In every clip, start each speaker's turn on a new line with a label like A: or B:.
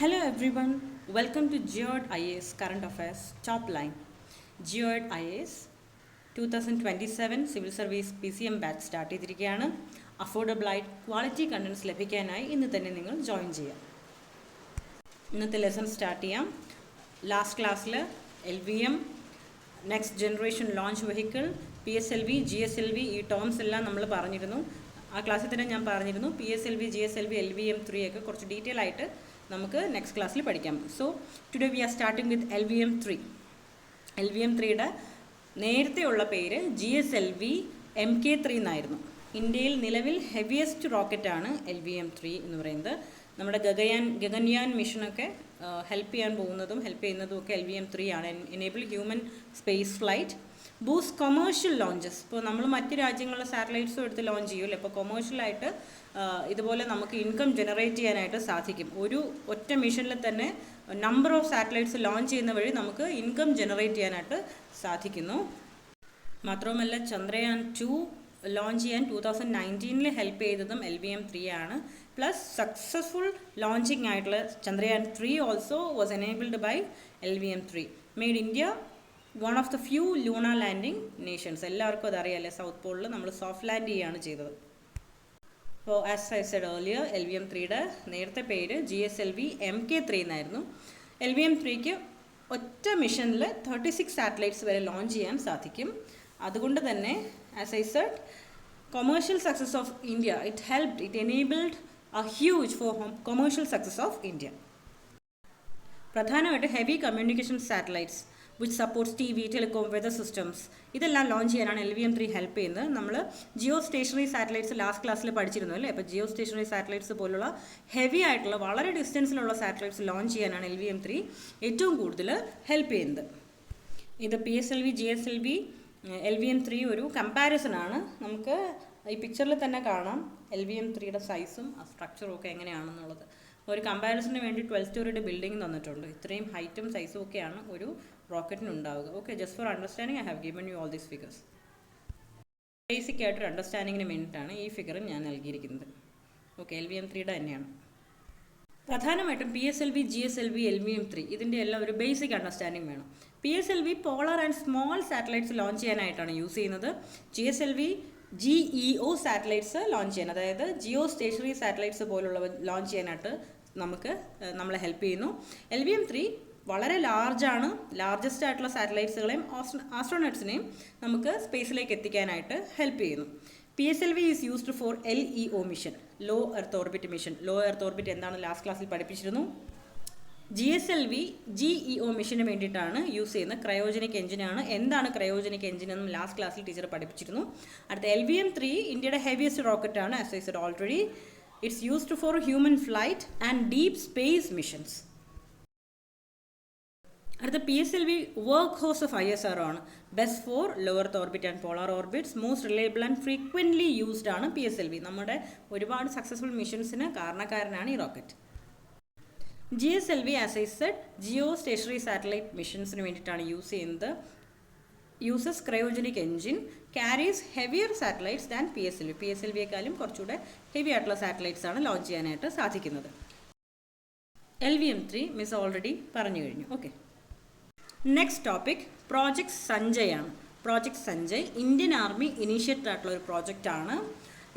A: Hello everyone, welcome to GEOD IAS Current Affairs Top Line. GEOD IAS 2027 Civil Service PCM batch start ചെയ്തിരിക്കുകയാണ്. Affordable ആയിട്ട് quality contents ലഭിക്കാനായി ഇന്ന് തന്നെ നിങ്ങൾ join ചെയ്യാം. ഇന്നത്തെ ലെസൺ സ്റ്റാർട്ട് ചെയ്യാം. ലാസ്റ്റ് ക്ലാസ്സിൽ LVM, next generation launch vehicle, PSLV, GSLV ഈ ടേംസ് എല്ലാം നമ്മൾ പറഞ്ഞിരുന്നു. ആ ക്ലാസ്സിൽ തന്നെ ഞാൻ പറഞ്ഞിരുന്നു PSLV, GSLV, LVM3 ഒക്കെ കുറച്ച് ഡീറ്റെയിൽ ആയിട്ട് നമുക്ക് നെക്സ്റ്റ് ക്ലാസ്സിൽ പഠിക്കാം. So today we R starting with LVM3. LVM3യുടെ നേരത്തെയുള്ള പേര് GSLV MK3 എന്നായിരുന്നു. ഇന്ത്യയിൽ നിലവിൽ ഹെവിയസ്റ്റ് റോക്കറ്റാണ് LVM3 എന്ന് പറയുന്നത്. നമ്മുടെ ഗഗൻയാൻ മിഷനൊക്കെ ഹെൽപ്പ് ചെയ്യുന്നതും ഒക്കെ LVM3 ആണ്. Enable human space flight, boost commercial launches. ഇപ്പോൾ നമ്മൾ മറ്റ് രാജ്യങ്ങളിലെ സാറ്റലൈറ്റ്സും എടുത്ത് ലോഞ്ച് ചെയ്യുമല്ലോ, അപ്പോൾ കൊമേഴ്ഷ്യലായിട്ട് ഇതുപോലെ നമുക്ക് ഇൻകം ജനറേറ്റ് ചെയ്യാനായിട്ട് സാധിക്കും. ഒരു ഒറ്റ മിഷനിൽ തന്നെ നമ്പർ ഓഫ് സാറ്റലൈറ്റ്സ് ലോഞ്ച് ചെയ്യുന്ന വഴി നമുക്ക് ഇൻകം ജനറേറ്റ് ചെയ്യാനായിട്ട് സാധിക്കുന്നു. മാത്രവുമല്ല ചന്ദ്രയാൻ 2 ലോഞ്ച് ചെയ്യാൻ 2019 ഹെൽപ്പ് ചെയ്തതും LVM3 ആണ്. പ്ലസ് സക്സസ്ഫുൾ ലോഞ്ചിങ് ആയിട്ടുള്ള Chandrayaan 3 also was enabled by LVM3. Made India one of the few lunar landing nations. എല്ലാവർക്കും അതറിയാമല്ലേ, സൗത്ത് പോളിൽ നമ്മൾ സോഫ്റ്റ് ലാൻഡ് ചെയ്യുകയാണ് ചെയ്തത്. അപ്പോൾ ആസ് ഐ സെഡ് ഏർലിയർ, LVM3യുടെ നേരത്തെ പേര് GSLV MK3 എന്നായിരുന്നു. LVM3ക്ക് ഒറ്റ മിഷനിൽ 36 സാറ്റലൈറ്റ്സ് വരെ ലോഞ്ച് ചെയ്യാൻ സാധിക്കും. അതുകൊണ്ട് തന്നെ as I said, commercial success of India, it enabled a huge for commercial success of India. പ്രധാനമായിട്ട് heavy communication satellites which supports TV, telecom, weather systems ഇതെല്ലാം ലോഞ്ച് ചെയ്യാനാണ് LVM3 ഹെൽപ്പ് ചെയ്യുന്നത്. നമ്മൾ ജിയോ സ്റ്റേഷനറി സാറ്റലൈറ്റ്സ് ലാസ്റ്റ് ക്ലാസ്സിൽ പഠിച്ചിരുന്നു അല്ലേ. അപ്പോൾ Jio stationery satellites പോലുള്ള ഹെവി ആയിട്ടുള്ള വളരെ ഡിസ്റ്റൻസിലുള്ള സാറ്റലൈറ്റ്സ് ലോഞ്ച് ചെയ്യാനാണ് LVM3 ഏറ്റവും കൂടുതൽ ഹെൽപ്പ് ചെയ്യുന്നത്. ഇത് PSLV, GSLV, LVM3 ഒരു കമ്പാരിസൺ ആണ്. നമുക്ക് ഈ പിക്ചറിൽ തന്നെ കാണാം LVM3യുടെ സൈസും സ്ട്രക്ചറും ഒക്കെ എങ്ങനെയാണെന്നുള്ളത്. ഒരു കമ്പാരിസണിന് വേണ്ടി 12 സ്റ്റോറിയുടെ ബിൽഡിംഗ് തന്നിട്ടുണ്ട്. ഇത്രയും ഹൈറ്റും സൈസും ഒക്കെയാണ് ഒരു റോക്കറ്റിന് ഉണ്ടാവുക. Okay, just for understanding I have given you all these figures. Basic ആയിട്ടൊരു അണ്ടർസ്റ്റാൻഡിങ്ങിന് വേണ്ടിയിട്ടാണ് ഈ ഫിഗർ ഞാൻ നൽകിയിരിക്കുന്നത്. ഓക്കെ, LVM3യുടെ തന്നെയാണ്. പ്രധാനമായിട്ടും PSLV, GSLV, LVM3 ഇതിൻ്റെ എല്ലാം ഒരു ബേസിക് അണ്ടർസ്റ്റാൻഡിങ് വേണം. PSLV pallor and small satellites launch ചെയ്യാനായിട്ടാണ് യൂസ് ചെയ്യുന്നത്. GSLV GEO സാറ്റലൈറ്റ്സ് ലോഞ്ച് ചെയ്യാൻ, അതായത് ജിയോ സ്റ്റേഷനറി സാറ്റലൈറ്റ്സ് പോലുള്ളവ ലോഞ്ച് ചെയ്യാനായിട്ട് നമ്മളെ ഹെൽപ്പ് ചെയ്യുന്നു. LVM3 വളരെ ലാർജസ്റ്റ് ആയിട്ടുള്ള സാറ്റലൈറ്റ്സുകളെയും ആസ്ട്രോനട്സിനെയും നമുക്ക് സ്പേസിലേക്ക് എത്തിക്കാനായിട്ട് ഹെൽപ്പ് ചെയ്യുന്നു. PSLV is used for LEO mission, low earth orbit mission. Low earth orbit എന്താണ് ലാസ്റ്റ് ക്ലാസ്സിൽ പഠിപ്പിച്ചിരുന്നു. GSLV GEO മിഷന് വേണ്ടിയിട്ടാണ് യൂസ് ചെയ്യുന്ന ക്രയോജനിക് എഞ്ചിനാണ്. എന്താണ് ക്രയോജനിക് എഞ്ചിൻ എന്നും ലാസ്റ്റ് ക്ലാസ്സിൽ ടീച്ചർ പഠിപ്പിച്ചിരുന്നു. അടുത്ത LVM3 ഇന്ത്യയുടെ ഹെവിയസ്റ്റ് റോക്കറ്റാണ്. As I said already, it's used for human flight and deep space missions. അടുത്ത PSLV workhorse of ISRO ആണ്. Best for low earth orbit and polar orbits. Most reliable and frequently used ആണ് PSLV. നമ്മുടെ ഒരുപാട് successful മിഷൻസിന് കാരണക്കാരനാണ് ഈ റോക്കറ്റ്. GSLV as I said geostationary satellite മിഷൻസിന് വേണ്ടിയിട്ടാണ് യൂസ് ചെയ്യുന്നത്. Uses cryogenic engine, carries heavier satellites than PSLV. PSLVയെക്കാളും കുറച്ചുകൂടെ ഹെവി ആയിട്ടുള്ള സാറ്റലൈറ്റ്സ് ആണ് ലോഞ്ച് ചെയ്യാനായിട്ട് സാധിക്കുന്നത്. LVM3 മിസ് ഓൾറെഡി പറഞ്ഞു കഴിഞ്ഞു. Okay, next topic project Sanjay ആണ്. Project Sanjay Indian Army initiated ആയിട്ടുള്ള ഒരു പ്രോജക്റ്റാണ്.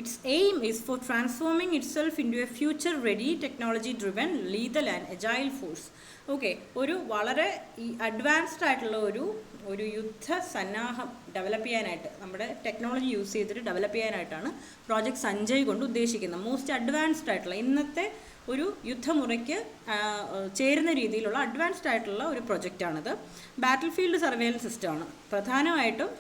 A: Its aim is for transforming itself into a future-ready, technology-driven, lethal and agile force. Okay, ഒരു വളരെ അഡ്വാൻസ്ഡ് ആയിട്ടുള്ള ഒരു യുദ്ധ സന്നാഹം ഡെവലപ്പ് ചെയ്യാനായിട്ട്, നമ്മുടെ ടെക്നോളജി യൂസ് ചെയ്തിട്ട് ഡെവലപ്പ് ചെയ്യാനായിട്ടാണ് പ്രോജക്റ്റ് സഞ്ജയ് കൊണ്ട് ഉദ്ദേശിക്കുന്നത്. മോസ്റ്റ് അഡ്വാൻസ്ഡ് ആയിട്ടുള്ള, ഇന്നത്തെ ഒരു യുദ്ധമുറയ്ക്ക് ചേരുന്ന രീതിയിലുള്ള അഡ്വാൻസ്ഡ് ആയിട്ടുള്ള ഒരു പ്രൊജക്റ്റാണിത്. ബാറ്റിൽ ഫീൽഡ് സർവൈലൻസ് സിസ്റ്റമാണ്. പ്രധാനമായിട്ടും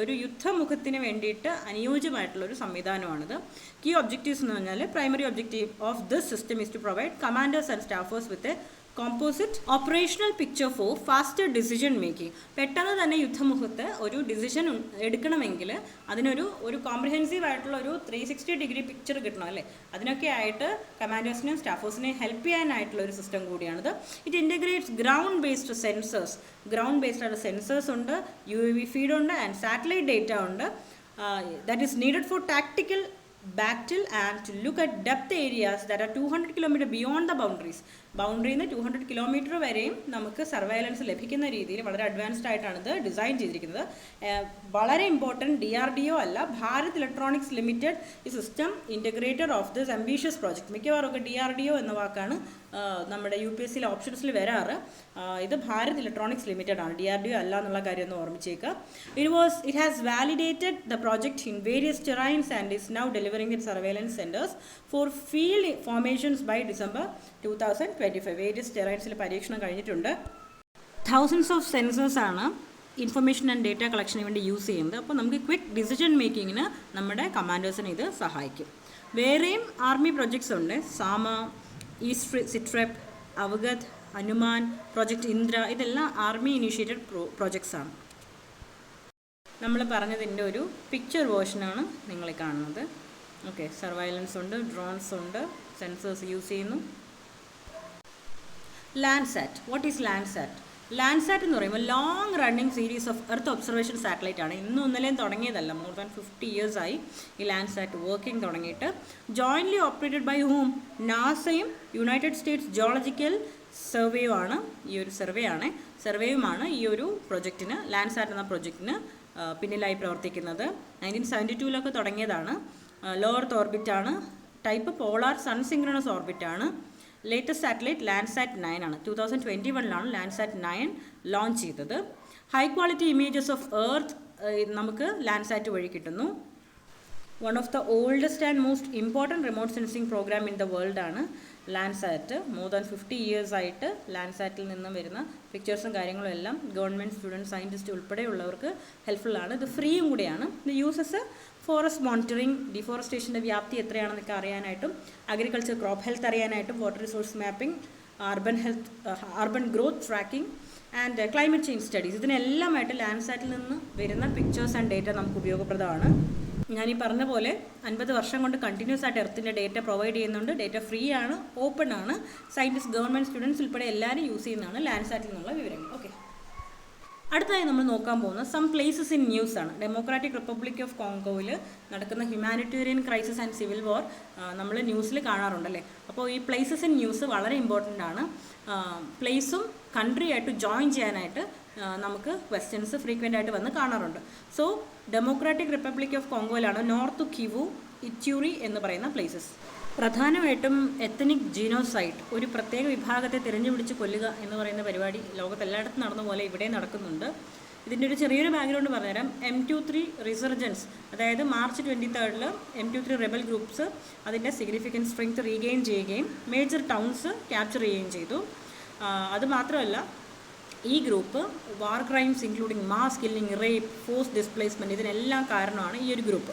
A: ഒരു യുദ്ധമുഖത്തിന് വേണ്ടിയിട്ട് അനുയോജ്യമായിട്ടുള്ളൊരു സംവിധാനമാണിത്. കീ ഒബ്ജക്റ്റീവ്സ് എന്ന് പറഞ്ഞാൽ, primary objective of this system is to provide commanders and staffers with a composite operational picture for faster decision making. പെട്ടെന്ന് തന്നെ യുദ്ധമുഖത്ത് ഒരു ഡിസിഷൻ എടുക്കണമെങ്കിൽ അതിനൊരു കോംപ്രിഹെൻസീവ് ആയിട്ടുള്ള ഒരു 360 ഡിഗ്രി പിക്ചർ കിട്ടണം അല്ലേ. അതിനൊക്കെ ആയിട്ട് കമാൻഡേഴ്സിനെയും സ്റ്റാഫേഴ്സിനെയും ഹെൽപ്പ് ചെയ്യാനായിട്ടുള്ള ഒരു സിസ്റ്റം കൂടിയാണിത്. It ഇൻറ്റഗ്രേറ്റ്സ് ground based sensors. Ground based ആയിട്ട് സെൻസേഴ്സ് ഉണ്ട്, UAV ഫീഡ് ഉണ്ട് ആൻഡ് സാറ്റലൈറ്റ് ഡേറ്റ ഉണ്ട്. That is needed for tactical battle and to look at depth areas that are 200 km beyond the boundaries. ബൗണ്ടറിയിൽ നിന്ന് 200 kilometre വരെയും നമുക്ക് surveillance ലഭിക്കുന്ന രീതിയിൽ വളരെ അഡ്വാൻസ്ഡ് ആയിട്ടാണ് ഇത് ഡിസൈൻ ചെയ്തിരിക്കുന്നത്. വളരെ ഇമ്പോർട്ടൻറ്റ്, DRDO അല്ല, ഭാരത് ഇലക്ട്രോണിക്സ് ലിമിറ്റഡ് ഈ system integrator of this ambitious project. മിക്കവാറും ഒക്കെ DRDO എന്ന വാക്കാണ് നമ്മുടെ UPSC ഓപ്ഷൻസിൽ വരാറ്. ഇത് ഭാരത് ഇലക്ട്രോണിക്സ് ലിമിറ്റഡ് ആണ്, DRDO അല്ല എന്നുള്ള കാര്യം ഒന്ന് ഓർമ്മിച്ചേക്കുക. It has validated the project in various terrains and is now delivering its surveillance centers for field formations by December 2025. Various ടെറൈൻസിൽ പരീക്ഷണം കഴിഞ്ഞിട്ടുണ്ട്. thousands of sensors ആണ് ഇൻഫർമേഷൻ ആൻഡ് ഡേറ്റ കളക്ഷന് വേണ്ടി യൂസ് ചെയ്യുന്നത്. അപ്പോൾ നമുക്ക് ക്വിക്ക് ഡിസിഷൻ മേക്കിങ്ങിന് നമ്മുടെ കമാൻഡേഴ്സിനെ ഇത് സഹായിക്കും. വേറെയും ആർമി പ്രൊജക്ട്സ് ഉണ്ട്. സാമ, ഈസ്റ്റ് സിട്രെപ്പ്, അവഗത്, ഹനുമാൻ, പ്രൊജക്റ്റ് ഇന്ദ്ര, ഇതെല്ലാം ആർമി ഇനീഷ്യേറ്റഡ് പ്രൊജക്ട്സ് ആണ്. നമ്മൾ പറഞ്ഞതിൻ്റെ ഒരു പിക്ചർ വേർഷനാണ് നിങ്ങൾ കാണുന്നത്. ഓക്കെ, സർവൈലൻസ് ഉണ്ട്, ഡ്രോൺസ് ഉണ്ട്, സെൻസേഴ്സ് യൂസ് ചെയ്യുന്നു. Landsat. What is Landsat? Landsat എന്ന് പറയുമ്പോൾ long running series of earth observation satellite ആണ്. ഇന്നും ഇന്നലെയും തുടങ്ങിയതല്ല, മോർ ദാൻ 50 years ആയി ഈ ലാൻഡ്സാറ്റ് വർക്കിംഗ് തുടങ്ങിയിട്ട്. Jointly operated by whom? നാസയും യുണൈറ്റഡ് സ്റ്റേറ്റ്സ് ജിയോളജിക്കൽ സർവേയുമാണ് ഈ ഒരു സർവേയുമാണ് ഈ ഒരു പ്രൊജക്റ്റിന്, ലാൻഡ്സാറ്റ് എന്ന പ്രൊജക്റ്റിന് പിന്നിലായി പ്രവർത്തിക്കുന്നത്. 1972 തുടങ്ങിയതാണ്. ലോ എർത്ത് ഓർബിറ്റാണ്. ടൈപ്പ് പോളാർ സൺസിങ്ക്രണസ് ഓർബിറ്റാണ്. ലേറ്റസ്റ്റ് സാറ്റലൈറ്റ് ലാൻഡ്സാറ്റ് 9 ആണ്. 2021 ലാൻഡ്സാറ്റ് 9 ലോഞ്ച് ചെയ്തത്. High quality images of earth നമുക്ക് ലാൻഡ്സാറ്റ് വഴി കിട്ടുന്നു. One of the oldest and most important remote sensing program in the world ആണ് ലാൻഡ്സാറ്റ്. മോർ ദാൻ 50 years ആയിട്ട് ലാൻഡ്സാറ്റിൽ നിന്നും വരുന്ന പിക്ചേഴ്സും കാര്യങ്ങളും എല്ലാം ഗവൺമെൻറ്, സ്റ്റുഡൻറ്റ്, സയൻറ്റിസ്റ്റ് ഉൾപ്പെടെയുള്ളവർക്ക് ഹെൽപ്ഫുള്ളാണ്. ഇത് ഫ്രീയും കൂടിയാണ്. ഇത് യൂസസ് ഫോറസ്റ്റ് മോണിറ്ററിങ്, ഡിഫോറസ്റ്റേഷൻ്റെ വ്യാപ്തി എത്രയാണെന്നൊക്കെ അറിയാനായിട്ടും, അഗ്രികൾച്ചർ ക്രോപ്പ് ഹെൽത്ത് അറിയാനായിട്ടും, water resource mapping, urban growth tracking and climate change studies, ഇതിനെല്ലാമായിട്ട് ലാൻഡ്സാറ്റിൽ നിന്ന് വരുന്ന പിക്ചേഴ്സ് ആൻഡ് ഡേറ്റ നമുക്ക് ഉപയോഗപ്രദമാണ്. ഞാനീ പറഞ്ഞ പോലെ 50 വർഷം കൊണ്ട് കണ്ടിന്യൂസ് ആയിട്ട് എർത്തിൻ്റെ ഡേറ്റ പ്രൊവൈഡ് ചെയ്യുന്നുണ്ട്. ഡേറ്റ ഫ്രീ ആണ്, ഓപ്പൺ ആണ്. സയൻറ്റിസ്റ്റ്, ഗവൺമെൻറ്, സ്റ്റുഡൻസ് ഉൾപ്പെടെ എല്ലാവരും യൂസ് ചെയ്യുന്നതാണ് ലാൻഡ്സാറ്റിൽ നിന്നുള്ള വിവരങ്ങൾ. ഓക്കെ, അടുത്തതായി നമ്മൾ നോക്കാൻ പോകുന്നത് സം പ്ലേസസ് ഇൻ ന്യൂസ് ആണ്. ഡെമോക്രാറ്റിക് റിപ്പബ്ലിക് ഓഫ് കോങ്കോയിൽ നടക്കുന്ന ഹ്യൂമാനിറ്റേറിയൻ ക്രൈസിസ് ആൻഡ് സിവിൽ വാർ നമ്മൾ ന്യൂസിൽ കാണാറുണ്ടല്ലേ. അപ്പോൾ ഈ പ്ലേസസ് ഇൻ ന്യൂസ് വളരെ ഇമ്പോർട്ടൻ്റ് ആണ്. പ്ലേസും കൺട്രി ആയിട്ട് ജോയിൻ ചെയ്യാനായിട്ട് നമുക്ക് ക്വസ്റ്റ്യൻസ് ഫ്രീക്വൻ്റ് ആയിട്ട് വന്ന് കാണാറുണ്ട്. സോ ഡെമോക്രാറ്റിക് റിപ്പബ്ലിക് ഓഫ് കോങ്കോയിലാണ് നോർത്ത് കിവു, ഇറ്റ്യൂറി എന്ന് പറയുന്ന പ്ലേസസ്. പ്രധാനമായിട്ടും എത്തനിക് ജീനോസൈഡ്, ഒരു പ്രത്യേക വിഭാഗത്തെ തിരഞ്ഞുപിടിച്ച് കൊല്ലുക എന്ന് പറയുന്ന പരിപാടി ലോകത്തെല്ലായിടത്തും നടന്ന പോലെ ഇവിടെ നടക്കുന്നുണ്ട്. ഇതിൻ്റെ ഒരു ചെറിയൊരു ബാക്ക്ഗ്രൗണ്ട് പറഞ്ഞുതരാം. M23 റിസർജൻസ്, അതായത് മാർച്ച് 23 M23 റെബൽ ഗ്രൂപ്പ്സ് അതിൻ്റെ സിഗ്നിഫിക്കൻറ്റ് സ്ട്രെങ്ത് റീഗെയിൻ ചെയ്യുകയും മേജർ ടൗൺസ് ക്യാപ്ചർ ചെയ്യുകയും ചെയ്തു. അതുമാത്രമല്ല, ഈ group war crimes including mass killing, rape, force displacement, ഇതിനെല്ലാം കാരണമാണ് ഈ ഒരു ഗ്രൂപ്പ്.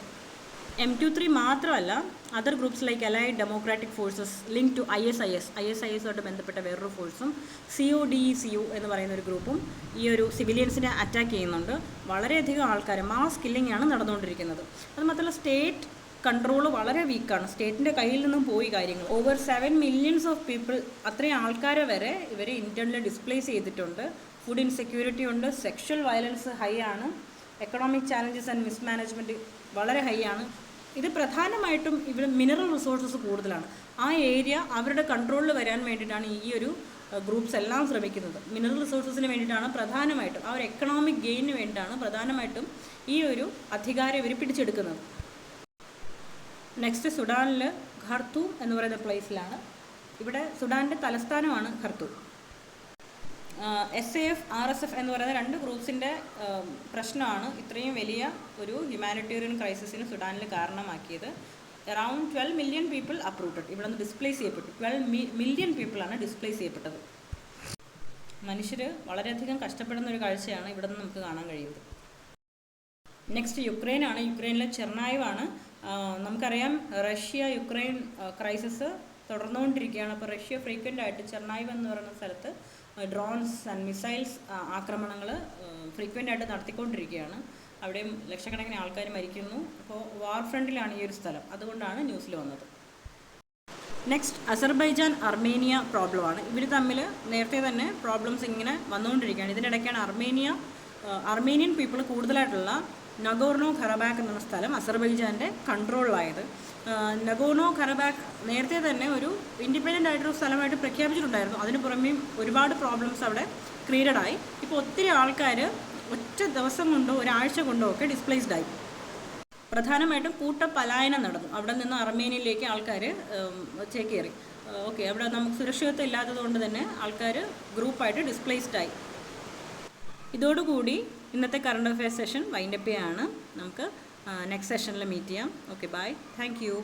A: M23 മാത്രമല്ല, other groups like allied democratic forces link to ISISആയിട്ട് ബന്ധപ്പെട്ട വേറൊരു ഫോഴ്സും CODECU എന്ന് പറയുന്ന ഒരു ഗ്രൂപ്പും ഈ ഒരു സിവിലിയൻസിനെ അറ്റാക്ക് ചെയ്യുന്നുണ്ട്. വളരെയധികം ആൾക്കാർ, മാസ് കില്ലിംഗ് ആണ് നടന്നുകൊണ്ടിരിക്കുന്നത്. അതുമാത്രമല്ല, സ്റ്റേറ്റ് കൺട്രോൾ വളരെ വീക്കാണ്. സ്റ്റേറ്റിൻ്റെ കയ്യിൽ നിന്നും പോയി കാര്യങ്ങൾ. ഓവർ 7 million പീപ്പിൾ, അത്രയും ആൾക്കാരെ വരെ ഇവർ ഇൻറ്റേർണലി ഡിസ്പ്ലേസ് ചെയ്തിട്ടുണ്ട്. ഫുഡ് ഇൻസെക്യൂരിറ്റി ഉണ്ട്, സെക്ഷൽ വയലൻസ് ഹൈ ആണ്, എക്കണോമിക് ചാലഞ്ചസ് ആൻഡ് മിസ്മാനേജ്മെൻറ്റ് വളരെ ഹൈ ആണ്. ഇത് പ്രധാനമായിട്ടും ഇവിടെ മിനറൽ റിസോഴ്സസ് കൂടുതലാണ്. ആ ഏരിയ അവരുടെ കൺട്രോളിൽ വരാൻ വേണ്ടിയിട്ടാണ് ഈ ഒരു ഗ്രൂപ്പ്സ് എല്ലാം ശ്രമിക്കുന്നത്. മിനറൽ റിസോഴ്സസിന് വേണ്ടിയിട്ടാണ് പ്രധാനമായിട്ടും, ആ ഒരു എക്കണോമിക് ഗെയിനിന് വേണ്ടിയിട്ടാണ് പ്രധാനമായിട്ടും ഈ ഒരു അധികാരം ഇവർ പിടിച്ചെടുക്കുന്നത്. നെക്സ്റ്റ് സുഡാനിൽ ഖർത്തൂം എന്ന് പറയുന്ന പ്ലേസിലാണ്. ഇവിടെ സുഡാൻ്റെ തലസ്ഥാനമാണ് ഖർത്തൂം. SAF, RSF എന്ന് പറയുന്ന രണ്ട് ഗ്രൂപ്പ്സിൻ്റെ പ്രശ്നമാണ് ഇത്രയും വലിയ ഒരു ഹ്യൂമാനിറ്റേറിയൻ ക്രൈസിസിന് സുഡാനിൽ കാരണമാക്കിയത്. അറൗണ്ട് 12 million പീപ്പിൾ അപ്രൂട്ടഡ്, ഇവിടെ നിന്ന് ഡിസ്പ്ലേസ് ചെയ്യപ്പെട്ടു. 12 million പീപ്പിളാണ് ഡിസ്പ്ലേസ് ചെയ്യപ്പെട്ടത്. മനുഷ്യർ വളരെയധികം കഷ്ടപ്പെടുന്ന ഒരു കാഴ്ചയാണ് ഇവിടെ നിന്ന് നമുക്ക് കാണാൻ കഴിയുന്നത്. നെക്സ്റ്റ് യുക്രൈനാണ്. യുക്രൈനിലെ ചെർണായിവാണ്. നമുക്കറിയാം, റഷ്യ യുക്രൈൻ ക്രൈസിസ് തുടർന്നുകൊണ്ടിരിക്കുകയാണ്. അപ്പോൾ റഷ്യ ഫ്രീക്വൻ്റ് ആയിട്ട് ചെർണായിവ് എന്ന് പറയുന്ന സ്ഥലത്ത് ഡ്രോൺസ് ആൻഡ് മിസൈൽസ് ആക്രമണങ്ങൾ ഫ്രീക്വൻ്റ് ആയിട്ട് നടത്തിക്കൊണ്ടിരിക്കുകയാണ്. അവിടെയും ലക്ഷക്കണക്കിന് ആൾക്കാർ മരിക്കുന്നു. അപ്പോൾ വാർ ഫ്രണ്ടിലാണ് ഈ ഒരു സ്ഥലം. അതുകൊണ്ടാണ് ന്യൂസിൽ വന്നത്. നെക്സ്റ്റ് അസർബൈജാൻ അർമേനിയ പ്രോബ്ലമാണ്. ഇവർ തമ്മിൽ നേരത്തെ തന്നെ പ്രോബ്ലംസ് ഇങ്ങനെ വന്നുകൊണ്ടിരിക്കുകയാണ്. ഇതിനിടയ്ക്കാണ് അർമേനിയൻ പീപ്പിൾ കൂടുതലായിട്ടുള്ള നഗോർണോ ഖറബാക്ക് എന്ന സ്ഥലം അസർബൈജാൻ്റെ കൺട്രോളിലായത്. നഗോർണോ ഖറബാക്ക് നേരത്തെ തന്നെ ഒരു ഇൻഡിപെൻഡൻ്റ് ആയിട്ടൊരു സ്ഥലമായിട്ട് പ്രഖ്യാപിച്ചിട്ടുണ്ടായിരുന്നു. അതിന് പുറമേയും ഒരുപാട് പ്രോബ്ലംസ് അവിടെ ക്രിയേറ്റഡായി. ഇപ്പോൾ ഒത്തിരി ആൾക്കാർ ഒറ്റ ദിവസം കൊണ്ടോ ഒരാഴ്ച കൊണ്ടോ ഒക്കെ ഡിസ്പ്ലേസ്ഡ് ആയി. പ്രധാനമായിട്ടും കൂട്ടപലായനം നടന്നു. അവിടെ നിന്ന് അർമേനിയയിലേക്ക് ആൾക്കാർ ചേക്കേറി. ഓക്കെ, അവിടെ നമുക്ക് സുരക്ഷിതത്വം ഇല്ലാത്തത് കൊണ്ട് തന്നെ ആൾക്കാർ ഗ്രൂപ്പായിട്ട് ഡിസ്പ്ലേസ്ഡ് ആയി. ഇതോടുകൂടി ഇന്നത്തെ കറണ്ട് അഫെയർസ് സെഷൻ വൈൻഡപ്പ് ചെയ്യാണ്. നമുക്ക് നെക്സ്റ്റ് സെഷനിൽ മീറ്റ് ചെയ്യാം. Okay, bye, thank U.